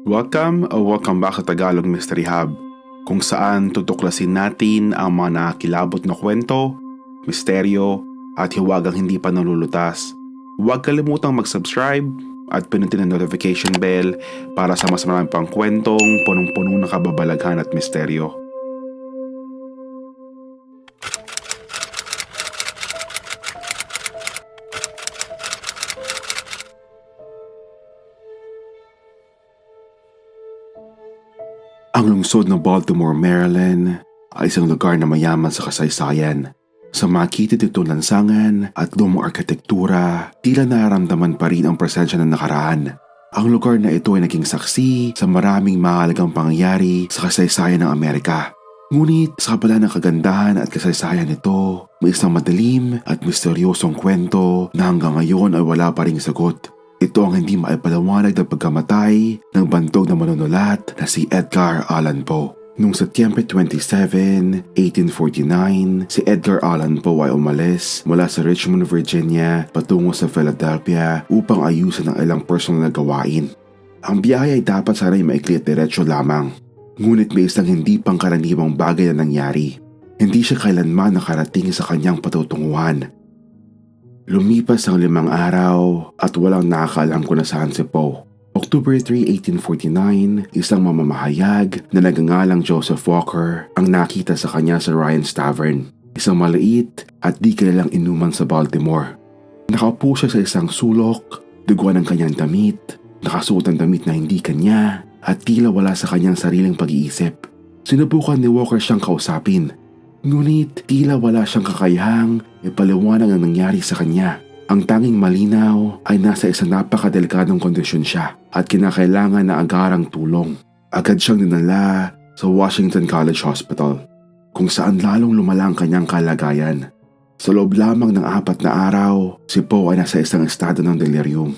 Welcome back sa Tagalog Mystery Hub, kung saan tutuklasin natin ang mga nakakilabot na kwento, misteryo, at hiwagang hindi pa nalulutas. Huwag kalimutang mag-subscribe at pinutin ang notification bell para sa mas maraming pang kwentong punong-puno ng kababalaghan at misteryo. Ang lungsod ng Baltimore, Maryland ay isang lugar na mayaman sa kasaysayan. Sa makitid itong lansangan at lumang arkitektura, tila nararamdaman pa rin ang presensya ng nakaraan. Ang lugar na ito ay naging saksi sa maraming mahalagang pangyayari sa kasaysayan ng Amerika. Ngunit sa kabila ng kagandahan at kasaysayan nito, may isang madilim at misteryosong kwento na hanggang ngayon ay wala pa ring sagot. Ito ang hindi maipaliwanag na pagkamatay ng bantog na manunulat na si Edgar Allan Poe. Noong Setyembre 27, 1849, si Edgar Allan Poe ay umalis mula sa Richmond, Virginia patungo sa Philadelphia upang ayusin ang ilang personal na gawain. Ang biyahe ay dapat sana'y maikli at diretso lamang. Ngunit may isang hindi pangkaraniwang bagay na nangyari. Hindi siya kailanman nakarating sa kanyang patutunguhan. Lumipas ang 5 araw at walang nakakaalam kung nasaan si Poe. October 3, 1849, isang mamamahayag na nagngangalang Joseph Walker ang nakita sa kanya sa Ryan's Tavern, isang maliit at di kilalang inuman sa Baltimore. Nakaupo siya sa isang sulok, duguan ang kanyang damit, nakasuot ang damit na hindi kanya, at tila wala sa kanyang sariling pag-iisip. Sinubukan ni Walker siyang kausapin. Ngunit tila wala siyang kakayahang ipaliwanag ang nangyari sa kanya. Ang tanging malinaw ay nasa isang napakadelikadong kondisyon siya at kinakailangan na agarang tulong. Agad siyang dinala sa Washington College Hospital, kung saan lalong lumala ang kanyang kalagayan. Sa loob lamang ng 4 na araw, si Poe ay nasa isang estado ng delirium.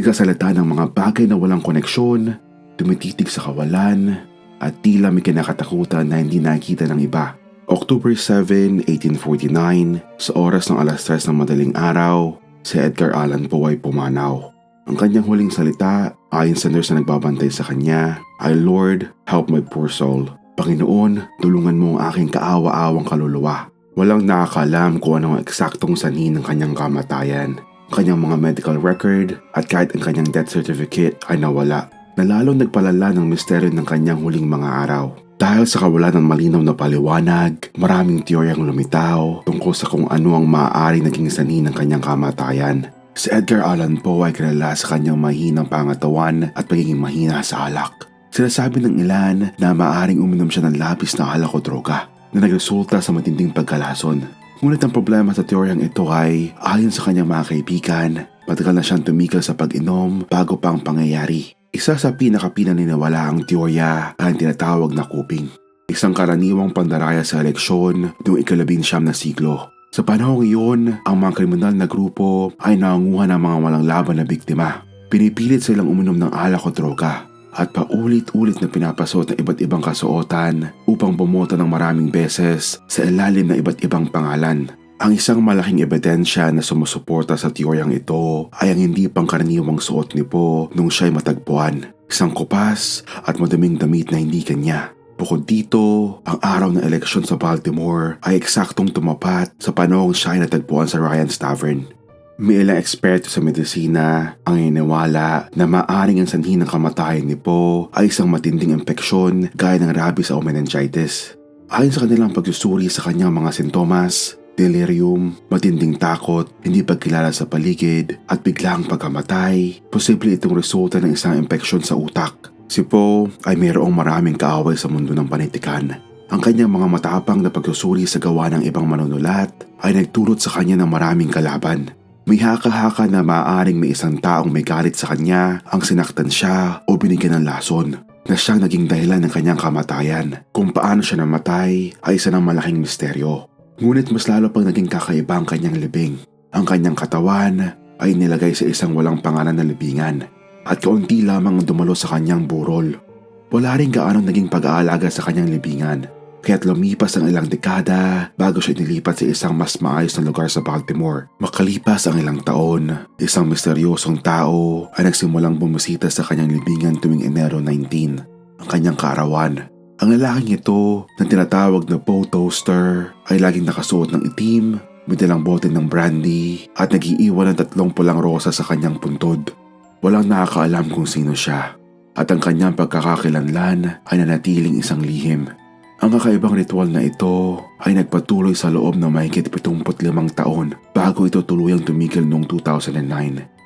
Nagsasalita ng mga bagay na walang koneksyon, tumititig sa kawalan, at tila may kinakatakutan na hindi nakita ng iba. October 7, 1849, sa oras ng 3:00 ng madaling araw, si Edgar Allan Poe ay pumanaw. Ang kanyang huling salita, ayon sa nurse na nagbabantay sa kanya, ay "Lord, help my poor soul." Panginoon, tulungan mo ang aking kaawa-awang kaluluwa. Walang nakakaalam kung ano ang eksaktong sanhi ng kanyang kamatayan. Ang kanyang mga medical record at kahit ang kanyang death certificate ay nawala, na lalong nagpalala ng misteryo ng kanyang huling mga araw. Dahil sa kawalan ng malinaw na paliwanag, maraming teoryang lumitaw tungkol sa kung ano ang maaaring naging sanhi ng kanyang kamatayan. Si Edgar Allan Poe ay kilala sa kanyang mahinang pangatawan at pagiging mahina sa alak. Sinasabi ng ilan na maaaring uminom siya ng labis na alak o droga na nagresulta sa matinding pagkalason. Ngunit ang problema sa teoryang ito ay, ayon sa kanyang mga kaibigan, matagal na siyang tumigil sa pag-inom bago pa ang pangyayari. Isa sa pinaniniwala ang teorya ay ang tinatawag na kuping, isang karaniwang pandaraya sa eleksyon noong 19 na siglo. Sa panahong iyon, ang mga kriminal na grupo ay nangunguha ng mga walang laban na biktima. Pinipilit silang uminom ng alak o droga at paulit-ulit na pinapasuot ng iba't ibang kasuotan upang bumoto ng maraming beses sa ilalim ng iba't ibang pangalan. Ang isang malaking ebidensya na sumusuporta sa teoryang ito ay ang hindi pangkaraniwang suot ni Poe nung siya'y matagpuan. Isang kupas at madaming damit na hindi kanya. Bukod dito, ang araw ng eleksyon sa Baltimore ay eksaktong tumapat sa panahong siya ay natagpuan sa Ryan's Tavern. May ilang eksperto sa medisina ang iniwala na maaaring ang sanhi ng kamatayan ni Poe ay isang matinding impeksyon gaya ng rabies o meningitis. Ayon sa kanilang pagsusuri sa kanyang mga sintomas, delirium, matinding takot, hindi pagkilala sa paligid, at biglang pagkamatay, posible itong resulta ng isang impeksyon sa utak. Si Poe ay mayroong maraming kaaway sa mundo ng panitikan. Ang kanyang mga matapang na pagsusuri sa gawa ng ibang manunulat ay nagtulot sa kanya ng maraming kalaban. May haka-haka na maaaring may isang taong may galit sa kanya ang sinaktan siya o binigyan ng lason, na siyang naging dahilan ng kanyang kamatayan. Kung paano siya namatay ay isa ng malaking misteryo. Ngunit mas lalo pang naging kakaiba ang kanyang libing. Ang kanyang katawan ay nilagay sa isang walang pangalan na libingan at kaunti lamang ang dumalo sa kanyang burol. Wala rin gaanong naging pag-aalaga sa kanyang libingan, Kaya't lumipas ang ilang dekada bago siya inilipat sa isang mas maayos na lugar sa Baltimore. Makalipas ang ilang taon, isang misteryosong tao ay nagsimulang bumisita sa kanyang libingan tuwing Enero 19, ang kanyang kaarawan. Ang lalaking ito na tinatawag na Poe Toaster ay laging nakasuot ng itim, may dalang bote ng brandy at nagiiwan ng 3 pulang rosa sa kanyang puntod. Walang nakakaalam kung sino siya at ang kanyang pagkakakilanlan ay nanatiling isang lihim. Ang kakaibang ritual na ito ay nagpatuloy sa loob ng mahigit 75 taon bago ito tuluyang tumigil noong 2009.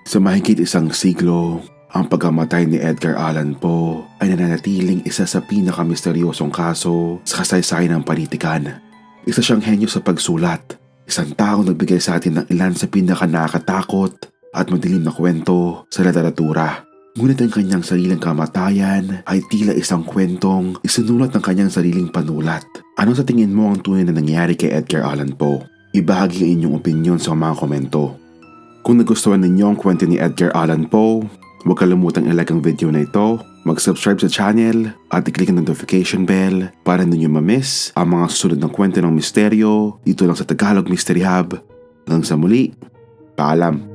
Sa mahigit isang siglo, ang pagkamatay ni Edgar Allan Poe ay nananatiling isa sa pinakamisteryosong kaso sa kasaysayan ng panitikan. Isa siyang henyo sa pagsulat, isang taong nagbigay sa atin ng ilan sa pinakanakatakot at madilim na kwento sa literatura. Ngunit ang kanyang sariling kamatayan ay tila isang kwentong isinulat ng kanyang sariling panulat. Ano sa tingin mo ang tunay na nangyari kay Edgar Allan Poe? Ibahagi ang inyong opinyon sa mga komento. Kung nagustuhan ninyo ang kwento ni Edgar Allan Poe, huwag kalimutang i-like ang video na ito, mag-subscribe sa channel at i-click ang notification bell para hindi nyo ma-miss ang mga susunod na kwento ng misteryo dito lang sa Tagalog Mystery Hub. Hanggang sa muli, paalam!